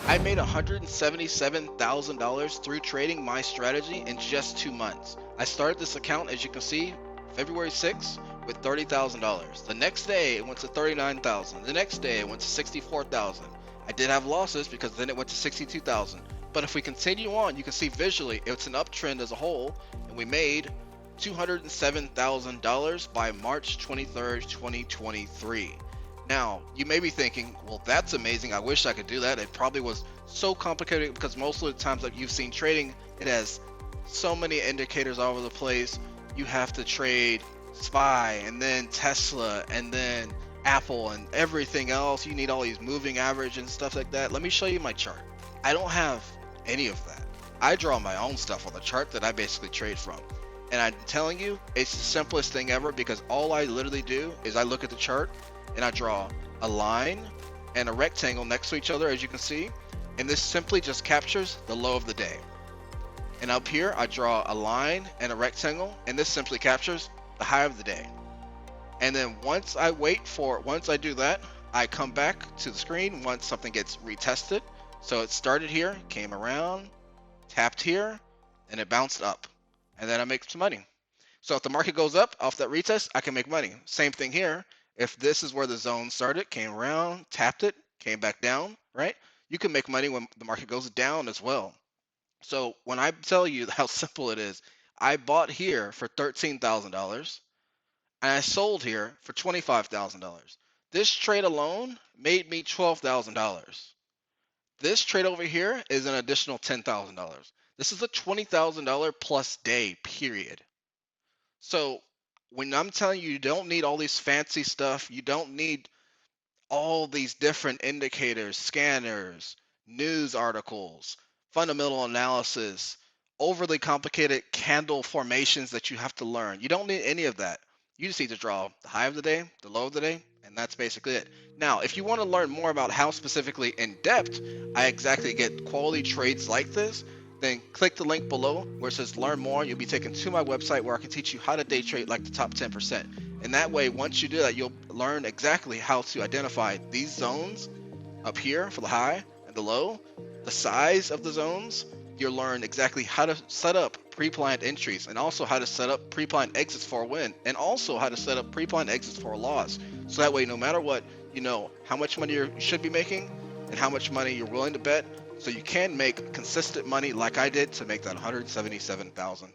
I made $177,000 through trading my strategy in just 2 months. I started this account, as you can see, February 6th with $30,000. The next day it went to 39,000. The next day it went to 64,000. I did have losses because then it went to 62,000. But if we continue on, you can see visually it's an uptrend as a whole, and we made $207,000 by March 23rd, 2023. Now, you may be thinking, well, that's amazing. I wish I could do that. It probably was so complicated because most of the times that you've seen trading, it has so many indicators all over the place. You have to trade SPY and then Tesla and then Apple and everything else. You need all these moving average and stuff like that. Let me show you my chart. I don't have any of that. I draw my own stuff on the chart that I basically trade from. And I'm telling you, it's the simplest thing ever because all I literally do is I look at the chart and I draw a line and a rectangle next to each other, as you can see, and this simply just captures the low of the day. And up here I draw a line and a rectangle, and this simply captures the high of the day. And then once I do that, I come back to the screen once something gets retested. So it started here, came around, tapped here, and it bounced up, and then I make some money. So if the market goes up off that retest, I can make money. Same thing here. If this is where the zone started, came around, tapped it, came back down, right? You can make money when the market goes down as well. So when I tell you how simple it is, I bought here for $13,000 and I sold here for $25,000. This trade alone made me $12,000. This trade over here is an additional $10,000. This is a $20,000 plus day, period. So when I'm telling you, you don't need all these fancy stuff, you don't need all these different indicators, scanners, news articles, fundamental analysis, overly complicated candle formations that you have to learn. You don't need any of that. You just need to draw the high of the day, the low of the day, and that's basically it. Now, if you want to learn more about how specifically in depth I exactly get quality trades like this, then click the link below where it says learn more. You'll be taken to my website where I can teach you how to day trade like the top 10%. And that way, once you do that, you'll learn exactly how to identify these zones up here for the high and the low, the size of the zones. You'll learn exactly how to set up pre-planned entries and also how to set up pre-planned exits for a win and also how to set up pre-planned exits for a loss. So that way, no matter what, you know how much money you should be making and how much money you're willing to bet so you can make consistent money like I did to make that $177,000.